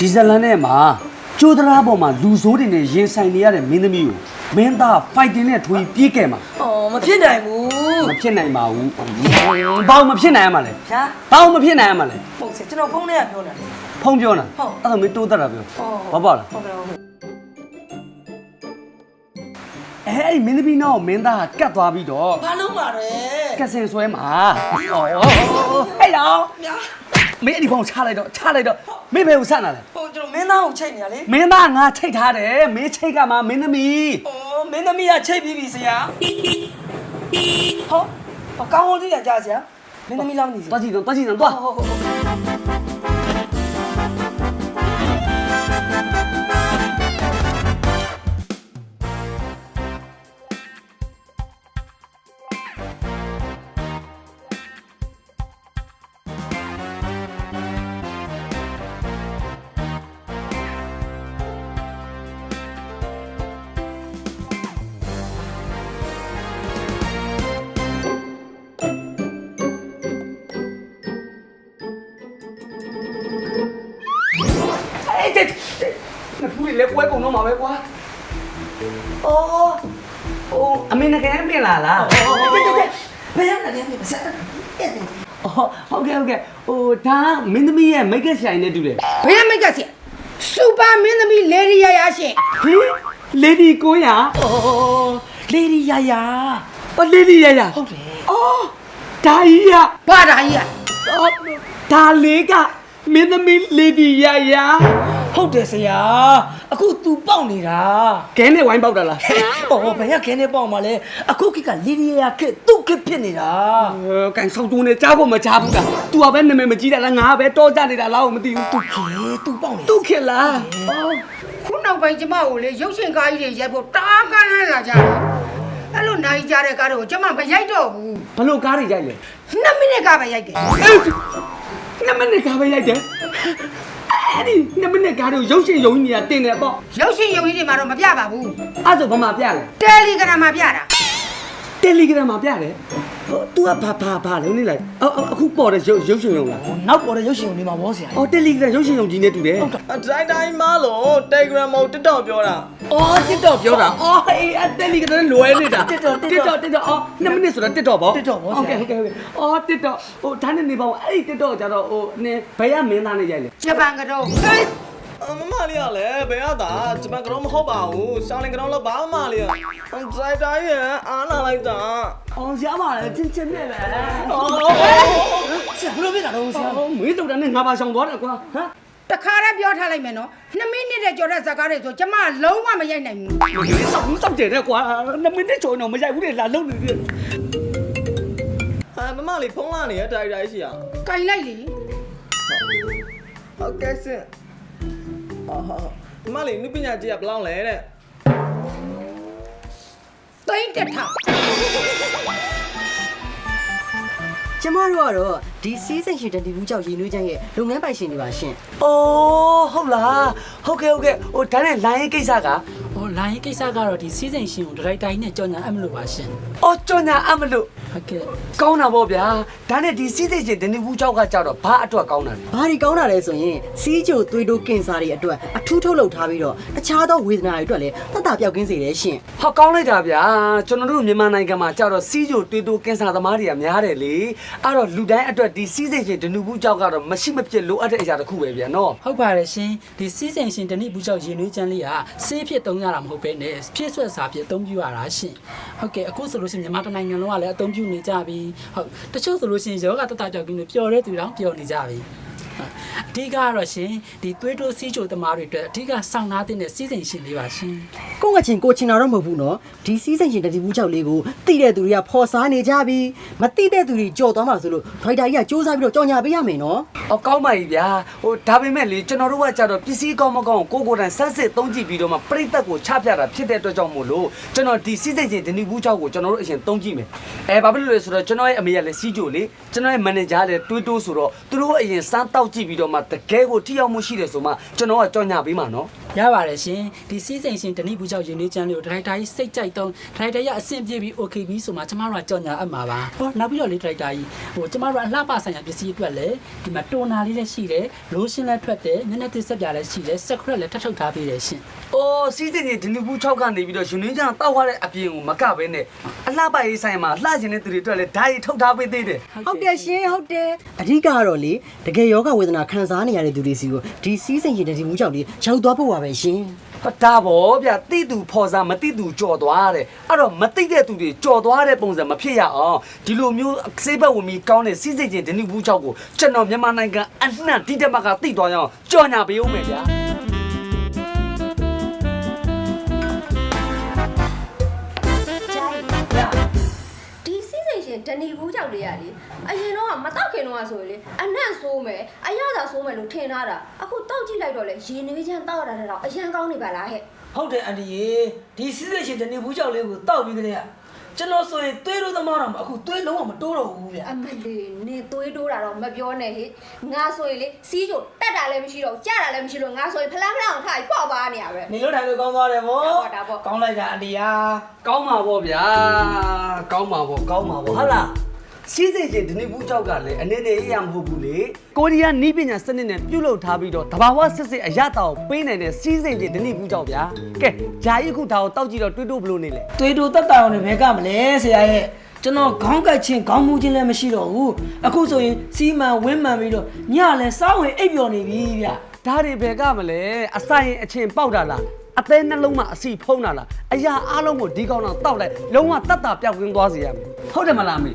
ဒီဇလန်နဲ့မှာကျိုးတရားပေါ်မှာလူဆိုးတွေနဲ့ရင်ဆိုင်နေရတဲ့မင်းသမီးကိုမင်းသား fighting နဲ့ထွေပြေးခဲ့မှာ မဖြစ်နိုင်ဘူး မဖြစ်နိုင်ပါဘူးဘာလို့မဖြစ်နိုင်ရမှာလဲ ဗျာ ဘာလို့မဖြစ်နိုင်ရမှာလဲ ဟုတ်စေကျွန်တော်ဖုန်းထဲကပြောတာလေ ဖုံးပြောတာ ဟုတ် အဲ့ဒါမင်းတိုးတက်တာပြော ဟုတ် ဘာပေါ့လား ဟုတ်ကဲ့ဟုတ်ကဲ့ အဲ့ဒီမင်းသမီးနောက်မင်းသားကကတ်သွားပြီးတော့ ဘာလို့ပါလဲ ကတ်စင်ဆွဲမှာဟဲ့ရော ဗျာ မင်းအဲ့ဒီဖုံးချလိုက်တော့မင်းဘယ်ကိုဆက်လာလဲ ဟိုကျွန်တော်မင်းသားကိုချိန်နေတာလေ မင်းသားငါချိတ်ထားတယ်မင်းချိတ်ကမှမင်းသမီး မင်းသမီးကချိန်ပြီးပြီဆရာဟောအကောင်းဝင်လေးကြာဆရာမင်းသမီးလောင်းနေစီ သွားကြည့်တော့သွား ဟုတ်အဲ့ဒီနဖူးလေးကွဲကုန်တော့မှာပဲကွာအော်အမေနဲ့ကဲပြင်လာလား ဘယ်နဲ့လဲမဆက် ဟုတ်ကဲ့ဒါမင်းသမီးရဲ့မိတ်ကဆိုင်နဲ့တူတယ် ဘယ်မိတ်ကစီစူပါမင်းသမီးလေရီယာယာရှင် ဟင်လေဒီကိုရ လေဒီယာယာ လေဒီရရ ဟုတ်တယ် အော်ဒါကြီးရ ဘာဒါကြီးอ่ะ ဒါလေးကမင်းသမီးလေဒီရရ ဟုတ်တယ်ဆရာအခု तू ပေါက်နေတာ ကဲနဲ့ဝိုင်းပေါက်တာလား ဘယ်ရခင်းနေပေါက်မှာလဲအခုကိကလေဒီယာခက်သူ့ခက်ဖြစ်နေတာ ကန်ဆောက်တူနေကြားဖို့မကြားဘူးက तू ကပဲနာမည်မကြီးတာလားငါပဲတောကြနေတာလားမသိဘူး သူ့ခေသူ့ပေါက်နေ သူ့ခင်လား ခုနောက်ပိုင်းကျမကိုလေရုပ်ရှင်ကားကြီးတွေရိုက်ဖို့တားကန်းလာကြတယ်အဲ့လိုနိုင်ကြတဲ့ကားတွေကိုကျမမရိုက်တော့ဘူး ဘလို့ကားတွေရိုက်လဲ 2မိနစ်ကပဲရိုက်တယ် 2မိနစ်ကားပဲရိုက်တယ်အဲ့ဒီ2မိနစ်ကားတွေကိုရုပ်ရှင်ယုံကြီးနေတာတင်တယ်ပေါ့ ရုပ်ရှင်ရုံကြီးတွေမှာတော့မပြပါဘူး အဲ့ဆိုဘာမှပြလဲ တယ်လီဂရမ်မှာပြတာ တယ်လီဂရမ်မှာပြတယ်तू ကဘာလုံးနေလိုက်အခုပေါ်တဲ့ရုပ်ရှင်ယုံလား နောက်ပေါ်တဲ့ရုပ်ရှင်ကိုနေမှာဘောဆရာ တယ်လီဂရမ်ရုပ်ရှင်ယုံကြီးနဲ့တူတယ် တိုင်းမလို့ Telegram မဟုတ် TikTok ပြောတာ TikTok ပြောတာအေးတယ်လီဂရမ်လွယ်နေတာ TikTok 2မိနစ်ဆိုတာ TikTok ပေါ့ TikTok ဘောဆရာ ဟုတ်ကဲ့TikTok ဒါနဲ့နေပါဦးအဲ့ဒီ TikTok ကြတော့နင်ဘယ်ရမင်းသားနဲ့ရိုက်လဲ ဂျပန်ကတော့ မမလေးကလည်းဘယ်ရတာဂျပန်ကတော့မဟုတ်ပါဘူးရှောင်းလင်ကတော့လည်းဘာမှမလေးတိုင်းရဲ့အားနာလိုက်တာ အောင်ရပါလေချင်းနဲ့ပဲ ဆရာဘယ်လိုဖြစ်တာတော့ဆရာ မွေးတော့တယ်နဲ့ငါပါဆောင်သွားတယ်ကွာဟမ် တခါတည်းပြောထားလိုက်မယ်နော်2မိနစ်တဲ့ကြော်တဲ့ဇာကားတွေဆိုကျမလုံးဝမရိုက်နိုင်ဘူး ဒီစောင့်ကြတယ်ကွာ2မိနစ်ကျော်တော့မရိုက်ဘူးလေလာလုံးနေတယ် မမလေးဖုန်းလာနေရတိုင်းရှိရ ကင်လိုက်လေ ဟုတ်ကဲ့စင်မမလေးနုပညာကြီးကဘယ်လောက်လဲတဲ့ တိတ်တက်ထား ကျမတို့ကတော့ဒီစီးစိမ်ရှင်တန်တီဘူးကြောင့်ရည်နွေးချမ်းရဲ့လုပ်ငန်းပိုင်ရှင်တွေပါရှင် အိုးဟုတ်လားဟုတ်ကဲ့ဒါနဲ့လိုင်းကိစ္စက ဟိုလိုင်းကိစ္စကတော့ဒီစီးစိမ်ရှင်ကိုဒရိုက်တာကြီးနဲ့ကြော်ညာအပ်မလို့ပါရှင် ကြော်ညာအမလို့ ဟုတ်ကဲ့ ကောင်းတာပေါ့ဗျာဒါနဲ့ဒီစီးစိတ်ချင်းဒနီဘူးချောက်ကကြတော့ဘာအတွက်ကောင်းတာလဲ ဘာဒီကောင်းတာလဲဆိုရင်စီးကြိုသွေးတိုးကင်ဆာတွေအတွက်အထူးထုတ်လုပ်ထားပြီးတော့တခြားသောဝေဒနာတွေအတွက်လည်းသက်သာပြောက်ကင်းစေတယ်ရှင် ဟောကောင်းလိုက်တာဗျာကျွန်တော်တို့မြန်မာနိုင်ငံမှာကြတော့စီးကြိုတွေးတိုးကင်ဆာသမားတွေကများတယ်လေအဲ့တော့လူတိုင်းအတွက်ဒီစီးစိတ်ချင်းဒနီဘူးချောက်ကတော့မရှိမဖြစ်လိုအပ်တဲ့အရာတစ်ခုပဲဗျာနော် ဟုတ်ပါတယ်ရှင်ဒီစီးစိမ်ရှင်တနည်းဘူးကြောင့်ရည်နွေးချမ်းလေးဟာဆေးဖြစ်သုံးရတာမဟုတ်ဘဲနဲ့ဖြည့်ဆွက်စာဖြစ်အသုံးပြုရတာရှင်ဟုတ်ကဲ့အခုဆိုလို့ရှိရင်မြန်မာတိုင်းနိုင်ငံလုံးကလည်းအသုံးပြုနေကြပြီဟုတ်တချို့ဆိုလို့ရှိရင်ယောဂတတကြောက်ကင်းလို့ပျော်တဲ့သူတောင်ပျော်နေကြပြီအဓိကကတော့ရှင်ဒီသွေးတိုးစီးချိုသမားတွေအတွက်အဓိကစောင့်နာတဲ့စီးစိမ်ရှင်လေးပါရှင် ကိုငချင်ကိုချင်တာတော့မဟုတ်ဘူးနော်ဒီစီးစိမ်ရှင်တန်တီဘူးကြောင့်လေးကိုတိတဲ့သူတွေကဖော်စားနေကြပြီမတိတဲ့သူတွေကြော်သွားမှာဆိုလို့ဒရိုက်တာကြီးကစူးစမ်းပြီးတော့ကြော်ညာပေးရမယ်နော် ကောင်းပါပြီဗျာဒါပေမဲ့လေကျွန်တော်တို့ကကြတော့ပစ္စည်းကောင်းမကောင်းကိုယ်တိုင်ဆက်စစ်သုံးကြည့်ပြီးတော့မှပြိသက်ကိုချပြတာဖြစ်တဲ့အတွက်ကြောင့်မို့လို့ကျွန်တော်ဒီစီးစိမ်ချင်းဒနီဘူးချောက်ကိုကျွန်တော်တို့အရင်သုံးကြည့်မယ်ဘာဖြစ်လို့လဲဆိုတော့ကျွန်တော်ရဲ့အမေကလည်းစီးကြိုလေကျွန်တော်ရဲ့မန်နေဂျာလည်းတွေးတိုးဆိုတော့သူတို့အရင်စမ်းတောက်ကြည့်ပြီးတော့မှတကယ်ကိုထိရောက်မှုရှိတယ်ဆိုမှကျွန်တော်ကကြော်ညာပေးမှာနော် ရပါတယ်ရှင်ဒီစီးစိမ်ရှင်တနည်းဘူးကြောင့်ရင်းနှီးချမ်းလေးကိုဒရိုက်တာကြီးစိတ်ကြိုက်တော့ဒရိုက်တာကြီးအဆင်ပြေပြီး okay ပြီဆိုမှကျမတို့ကကြော်ညာအပ်မှာပါဟောနောက်ပြီးတော့လေဒရိုက်တာကြီးဟိုကျမတို့ကအလှပဆိုင်ရာပစ္စည်းအတွက်လည်းဒီမှာတိုနာလေးလည်းရှိတယ်လိုရှင်းလည်းထွက်တယ်မျက်နှာသစ်ဆက်ပြလည်းရှိတယ်စက်ခရက်လည်းထပ်ထုတ်ထားပေးတယ်ရှင် အိုးစီးစိမ်ချင်းဒီနေ့ဘူး6ကနေပြီးတော့ရှင်နှင်းချမ်းတောက်သွားတဲ့အပြင်ကိုမကဘဲနဲ့အလှပိုက်ရေးဆိုင်မှာလှကျင်တဲ့သူတွေအတွက်လည်းဓာတ်ရီထုတ်ထားပေးသေးတယ် ဟုတ်တယ်ရှင်ဟုတ်တယ်အဓိကတော့လေတကယ်ယောဂဝေဒနာခံစားနေရတဲ့သူတွေစီကိုဒီစီးစိမ်ရှင်တတိမူကြောင့်လေရောက်သွားဖို့ပါပဲရှင် ဟောဒါပေါ့ဗျတိတူဖော်စားမတိတူကြော်သွားတဲ့အဲ့တော့မတိတဲ့သူတွေကြော်သွားတဲ့ပုံစံမဖြစ်ရအောင်ဒီလိုမျိုးစေးဘက်ဝင်ပြီးကောင်းတဲ့စီးစိမ်ချင်းဒီနေ့ဘူး6ကိုကျွန်တော်မြန်မာနိုင်ငံအနှံ့ဒီတက်မကတိသွားရအောင်ကြော်ညာပေးဦးမယ်ဗျာ ဒီစီးစိမ်ရှင်ဒဏီဘူးကြောက်လေးရလေအရင်တော့မတောက်ခင်တော့ဆိုရင်လေအနံ့ဆိုးမယ်အရသာဆိုးမယ်လို့ထင်ထားတာအခုတောက်ကြည့်လိုက်တော့လေရေနွေးချမ်းတောက်ရတာတော့အရန်ကောင်းနေပါလားဟဲ့ ဟုတ်တယ်အန်ဒီရေဒီစီးစိမ်ရှင်တနေဘူးကြောက်လေးကိုတောက်ပြီးကြတဲ့ကျွန်တော်ဆိုရင်သွေးလို့သမားတော့အခုသွေးလုံးဝမတိုးတော့ဘူးဗျ အမလေးနေသွေးတိုးတာတော့မပြောနဲ့ဟဲ့ငါဆိုရင်လေစီးကြတက်တာလည်းမရှိတော့ကြတာလည်းမရှိလို့ငါဆိုရင်ဖလားဖလားအောင်ထားပြီးပေါ့ပါနေရပဲ နေလို့ထိုင်လို့ကောင်းသွားတယ်ဗော ဒါပေါ့ ကောင်းလိုက်တာအန်ဒီယာ ကောင်းပါဗောဗျာကောင်းပါဗောဟုတ်လားစီးစိမ်ချင်းဒီနေ့ဘူး6ကလည်းအနေနဲ့ရမဟုတ်ဘူးလေကိုရီးယားနီးပညာစနစ်နဲ့ပြုလုပ်ထားပြီးတော့တဘာဝစစ်စစ်အရတာကိုပေးနိုင်တဲ့စီးစိမ်ချင်းဒီနေ့ဘူး6ဗျာကဲဂျာကြီးခုဒါကိုတောက်ကြည့်တော့တွေးတိုးဘလို့နေလဲ သွေးတိုးတက်တာအောင်လည်းဘယ်ကမလဲဆရာရဲ့ကျွန်တော်ခေါင်းကိုက်ချင်းခေါင်းမူးချင်းလည်းမရှိတော့ဘူးအခုဆိုရင်စီမံဝင်းမှန်ပြီးတော့ညလည်းစောင်းဝင်အိပ်ပျော်နေပြီဗျ ဒါတွေဘယ်ကမလဲအဆိုင်အချင်းပေါက်တာလားအသေးနှလုံးမှာအစီဖုံးတာလားအရာအားလုံးကိုဒီကောင်တော့တောက်လိုက်လုံးဝတတ်တာပြောက်ကင်းသွားစေရမယ်ဟုတ်တယ်မလားမေ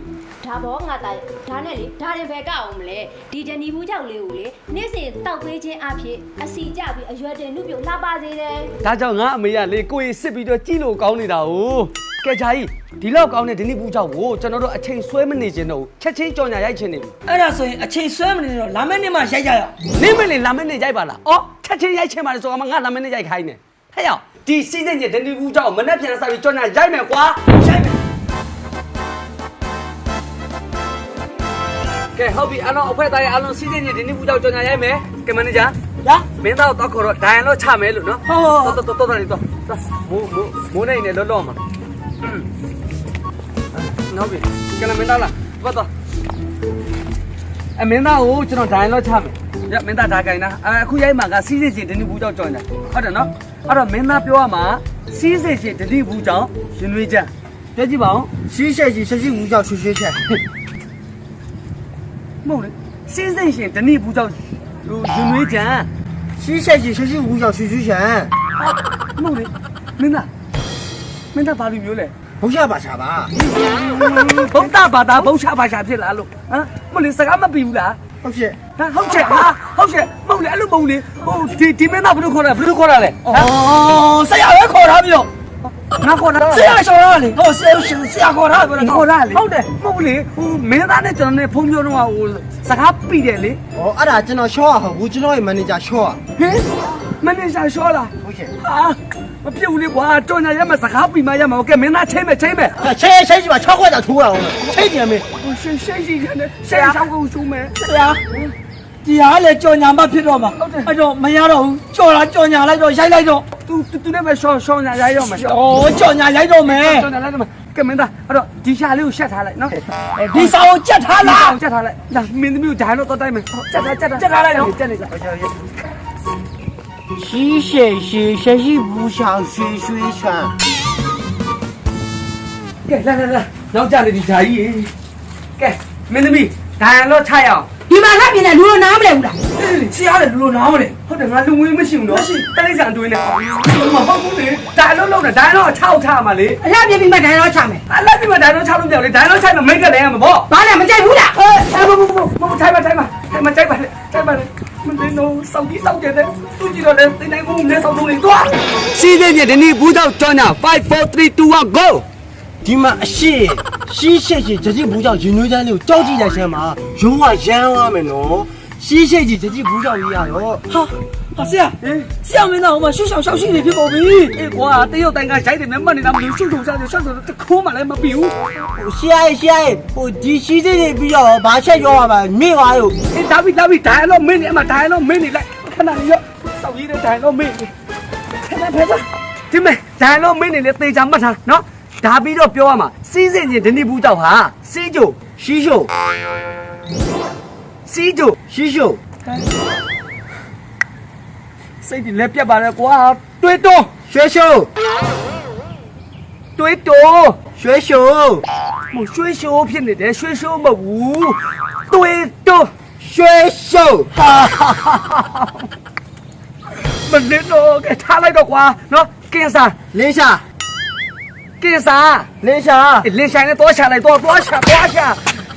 ဒါဘောငါတာဒါနဲ့လေဒါရင်ဘယ်ကအောင်မလဲဒီဒဏီဘူးကြောက်လေးကိုလေနေ့စဉ်တောက်ပေးခြင်းအဖြစ်အစီကြပြီးအရွယ်တင်နှုတ်ပြုတ်လှပစေတယ် ဒါကြောင့်ငါအမေကလေကိုကြီးစစ်ပြီးတော့ကြည့်လို့ကောင်းနေတာ哦ကဲဂျာကြီးဒီလောက်ကောင်းတဲ့ဒီနေ့ဘူးကြောက်ကိုကျွန်တော်တို့အချိန်ဆွဲမနေချင်တော့ဘူးချက်ချင်းကြော်ညာရိုက်ချင်နေပြီ အဲ့ဒါဆိုရင်အချိန်ဆွဲမနေတော့လာမယ့်နေ့မှရိုက်ကြရအောင် နေမလေးလာမနေရိုက်ပါလားအော်ချက်ချင်းရိုက်ချင်ပါလေဆိုတော့ငါလာမနေရိုက်ခိုင်းနေဟဲ့ရောက်ဒီစီးစိမ်ကြီးဒီနေ့ဘူးကြောက်မနဲ့ပြန်စားပြီးကြော်ညာရိုက်မယ်ကွာရိုက်မယ်ကဲဟုတ်ပြီအလုံးအဖွဲသားရဲ့အလုံးစီးစိမ်ကြီးဒီနေ့ဘူးကြောက်ကြော်ညာရိုက်မယ်ကဲမန်နေဂျာ ရ မင်းသားတော့ခေါ်တော့ဒိုင်လို့ချမယ်လို့နော်တော်မိုးနေနေလောလောမှာနော်ပြီကနမင်းသားလားဘာတော့အမင်းသားကိုကျွန်တော်ဒိုင်လို့ချမယ်ရမင်းသားဒါကြိုင်နာအခုရိုက်မှာကစီးစိမ်ချင်းတနည်းဘူးကြောင့်ကြော်ညာဟုတ်တယ်နော်အဲ့တော့မင်းသားပြောရမှာစီးစိမ်ချင်းတနည်းဘူးကြောင့်ရှင်နွေးချမ်းပြောကြည့်ပါဦး စီးဆက်ကြီးဆက်ကြီးမူကြောက်ရွှေရွှေချက် မဟုတ်လေစီးစိမ်ချင်းတနည်းဘူးကြောင့်ရှင်နွေးချမ်း စီးဆက်ကြီးဆက်ကြီးမူကြောက်ရွှေရွှေချက် မဟုတ်လေမင်းသားဘာလို့မျိုးလဲ ဘုရားပါချာပါ ဘုံတာဘာသာဘုံချပါရှာဖြစ်လားလို့ဟမ်မလေးစကားမပြီးဘူးလား ဟုတ်ရဲ့ ဟာဟုတ်ချက်ဟာဟုတ်ချက်မဟုတ်လေအဲ့လိုမဟုတ်လေဟိုဒီမင်းသားဘယ်လိုခေါ်တာလဲ အော်ဆရာပဲခေါ်ထားပြီးတော့ ငါခေါ်တာ ဆရာရှော်ရလေဟောဆရာခေါ်ထားပြော ခေါ်တာလေဟုတ်တယ်မဟုတ်လေဟိုမင်းသားနဲ့ကျွန်တော်နဲ့ဖုန်းပြောတော့ဟိုစကားပြီးတယ်လေ ဩအဲ့ဒါကျွန်တော်ရှော့ရဟုတ်ဘူးကျွန်တော်ရဲ့မန်နေဂျာရှော့ရ ဟင်မင်းရှာရှောလား ဟုတ်ရဲ့ ဟာမဖြစ်ဘူးလေကွာတော်ညာရမယ်စကားပြီးမှရမှာကဲမင်းသားချိန်မယ် ချိတ်ကြီးပါ6ခွက်ကြောက်ထိုးရအောင်ချိတ်တယ်မေ ဟိုရှင်းကြီးကနေရှင်းချောင်းကိုရှုံးမယ် ဆရာဒီဟာလေကြော်ညာမဖြစ်တော့မှာအဲ့တော့မရတော့ဘူးကြော်လာကြော်ညာလိုက်တော့ရိုက်လိုက်တော့ သူနဲ့ပဲရှောင်းညာရရမယ် ဩကြော်ညာရိုက်တော့မယ် တော်ညာလိုက်တော့ကဲမင်းသားအဲ့တော့ဒီရှာလေးကိုရှက်ထားလိုက်နော် ဒီစာကိုကြက်ထားလား ချက်ထားလိုက်လာမင်းသမီးကိုဂျိုင်းတော့တော့တိုက်မယ်ချက်ထားလိုက်နော်ချက်နေကြ စီးဆက်ကြီးဆက်ကြီးမူကြောက်ရွှေရွှေချက် ကဲလာနောက်ကြနေဒီဂျာကြီးကဲမင်းသမီးဒိုင်တော့ချရအောင် ဒီမှာလက်ပြနေလူတော့နားမလဲဘူးလား ဆရာလည်းလူလိုနားမလဲ ဟုတ်တယ်ငါလူငွေမရှိဘူးနော်တလိษံတွင်းနေမဟုတ်ဘူးလေဒိုင်တော့ဒိုင်တော့6ထားမှာလေ အလှပြပြီးမှဒိုင်တော့ချမယ် အလက်ဒီမှာဒိုင်တော့6လို့ပြောလေဒိုင်တော့6မှာမိတ်ကလည်းရမှာပေါ့ ဘာလဲမကြိုက်ဘူးလား မထိုင်ပါကြိုက်ပါလေမင်းတို့စောက်ကြတဲ့သူကြည့်တော့လေတင်နိုင်ဘူးနဲ့စောက်လုံးနေတော့စီးတဲ့ညဒီနေ့ဘူးတော့ကြောင်းညာ5 4 3 2 1 go ဒီမှာအရှိစီးဆက်ကြီးဆက်ကြီးဘူးကြောက်ရင်နွေးချမ်းလေးကိုကြောက်ကြည့်လိုက်စမ်းပါရုံးကရမ်းသွားမယ်နော်စီးဆက်ကြီးဆက်ကြီးဘူးကြောက်ကြီးရရော ဟာဆရာမင်းသားဟိုမှာရှုရှောက်ရှိနေဖြစ်ကုန်ပြီ အေးကွာတရုတ်တိုင်းကရိုက်တယ်မှတ်နေတာမလို့ရှုပ်ရှုပ်စားတယ်ရှောက်ဆိုတခိုးမှလည်းမပြီးဘူး ဟိုရှေ့ဟိုဒီစီးစိတ်တွေပြီးတော့ဘာချက်ရောရမှာမိသွားရော အေးဒါပြီးဒိုင်တော့မင်းနေအမဒိုင်တော့မင်းနေလိုက်ခဏလေးရောစောက်ရည်တဲ့ဒိုင်တော့မင်းနေ ဒီမဲ့ဒါလုံးမင်းနေလေသေချာမှတ်ထားနော်ဒါပြီးတော့ပြောရမှာစီးစင်ချင်းဒဏိဘူးကြောက်ဟာစီးကြိုရှိရှိုစီးကြိုရှိရှိုစိတ်ဒီလက်ပြတ်ပါလေကွာတွေးတော့ရွှေရှိုတွေးတော့ရွှေရှိုမရွှေရှိုဖြစ်နေတယ်ရွှေရှိုမဟုတ်ဘူးတွေးတော့ရွှေရှိုမနေတော့ကထားလိုက်တော့ကွာနော်ကင်းစားလင်းရှာကင်းစားလင်းရှာလင်းရှာနဲ့တော့ရှာလိုက်တော့ရှာ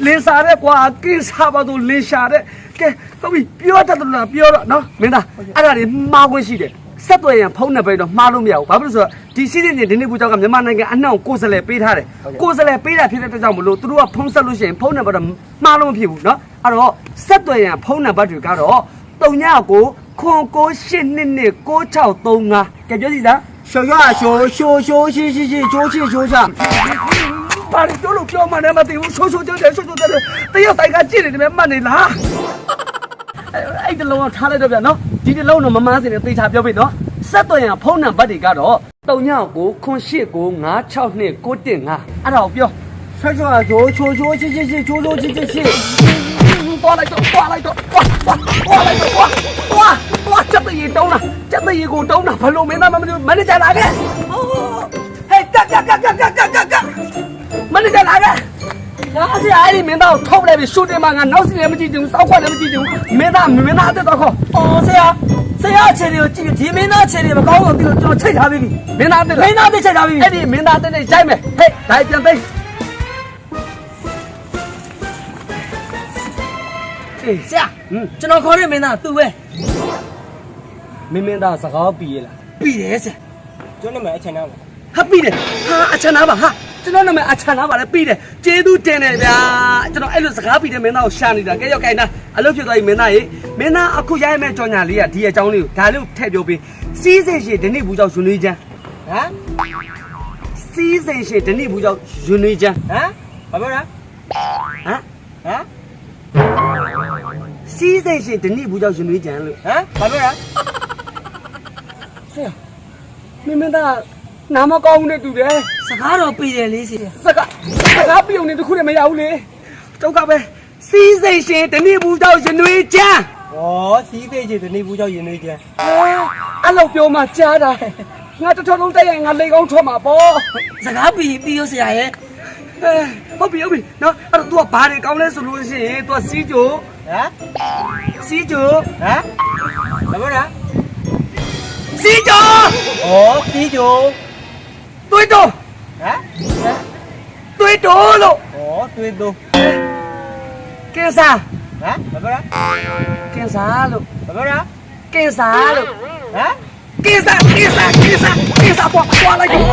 လင်းစားတဲ့ကွာကင်းစားပါတော့လင်းရှာတဲ့ကဲဟုတ်ပြီပြောတတ်တယ်လားပြောတော့နော်မင်းသားအဲ့ဒါတွေမှားခွင့်ရှိတယ်ဆက်သွယ်ရင်ဖုန်းနံပါတ်တော့မှားလို့မရဘူးဘာဖြစ်လို့ဆိုတော့ဒီစီးစဉ်ချင်းဒီနေ့ဘူးကြောက်ကမြန်မာနိုင်ငံအနှံ့ကိုယ်စားလှယ်ပေးထားတယ်ကိုယ်စားလှယ်ပေးတာဖြစ်တဲ့အတွက်ကြောင့်မလို့သူတို့ကဖုန်းဆက်လို့ရှိရင်ဖုန်းနံပါတ်တော့မှားလို့မဖြစ်ဘူးနော်အဲ့တော့ဆက်သွယ်ရင်ဖုန်းနံပါတ်တွေကတော့39ခွန်9829635ကဲပြောစီသား 小呀，小，ဘာလို့တို့လို့ပြောမှလည်းမသိဘူးဆိုကြတယ်တယောက်တိုင်ကကြည့်နေတယ်မှတ်နေလားအဲ့ဒီလုံးကထားလိုက်တော့ဗျာနော်ဒီဒီလုံးတော့မမန်းစင်နဲ့သေချာပြောပြီနော်ဆက်သွယ်ရဖုန်းနံပါတ်တွေကတော့3998962915အဲ့ဒါကိုပြော小，သွားလိုက်တော့စက်တရေတုံးလားစက်တရေကိုတုံးတာဘလို့မင်းသားမမန်နေဂျာလာခဲ့ဟဲ့ကမန်နေဂျာလာခဲ့ဒါအစီအဲ့ဒီမင်းသားကိုထုတ်လိုက်ပြီးရှူတင်မှာငါနောက်စီလည်းမကြည့်ချင်ဘူးစောက်ခွက်လည်းမကြည့်ချင်ဘူးမင်းသားအသက်တော့ခေါ် အော်ဆရာအခြေအနေကိုကြည့်ဒီမင်းသားအခြေအနေမကောင်းတော့ဒီလိုကျွန်တော်ချိန်ထားပြီးပြီ မင်းသားအသက်ချိန်ထားပြီးပြီ အဲ့ဒီမင်းသားအသက်နဲ့ရိုက်မယ်ဟဲ့ဒါပြန်သိအေး ဆရာကျွန်တော်ခေါ်တဲ့မင်းသားသူပဲ မင်းသားစကားပြီးရလား ပြီတယ်ဆရာ 就那么一千两。 ဟာပြီးတယ်ဟာအချမ်းသားပါဟာကျွန်တော်နာမည်အချမ်းသားပါလေပြီးတယ်ကျေးဇူးတင်တယ်ဗျာကျွန်တော်အဲ့လိုစကားပြီးတဲ့မင်းသားကိုရှာနေတာကဲရောက်ကိုင်းတာအလုပ်ဖြစ်သွားပြီမင်းသားရေမင်းသားအခုရိုက်မဲ့ကြော်ညာလေးကဒီအကြောင်းလေးကိုဒါလေးကိုထည့်ပြောပေးစီးစိမ်ရှင်ဒဏိဘူးကြောင့်ယူနေချမ်းဟမ်စီးစိမ်ရှင်ဒဏိဘူးကြောင့်ယူနေချမ်းဟမ်ဘာပြောလဲဟမ်စီးစိမ်ရှင်ဒဏိဘူးကြောင့်ယူနေချမ်းလို့ဟမ်ဘာပြောလဲမင်းသားနာမကောင်းနေတူတယ် စကားတော့ပြီတယ်လေးဆရာ စကားပြုံနေတခုနဲ့မရဘူးလေတောက်ကပဲစီးစိမ်ရှင်တနည်းဘူးကြောင့်ရင်ွေးချမ်း 哦，西北去的你不叫人类的。 အဲ့လိုပြောမှကြားတာငါတထောလုံးတက်ရင်ငါလေကောင်းထွက်မှာပေါ့ စကားပြီရောဆရာရဲ့ ဟုတ်ပြီနော်အဲ့တော့ तू ကဘာတွေကောင်းလဲဆိုလို့ရှိရင် तू စီးကြို 啊？ စီးကြို 啊？怎么了？ စီးကြို 哦，啤酒。 တွေးတော့ 啊？ တွေးတော့လို့ 哦，对头。 ကင်းစား 啊？怎么了？ ကင်းစားလို့ 怎么了？ ကင်းစားလို့ 啊？ ကင်းစားပွားလိုက်တော့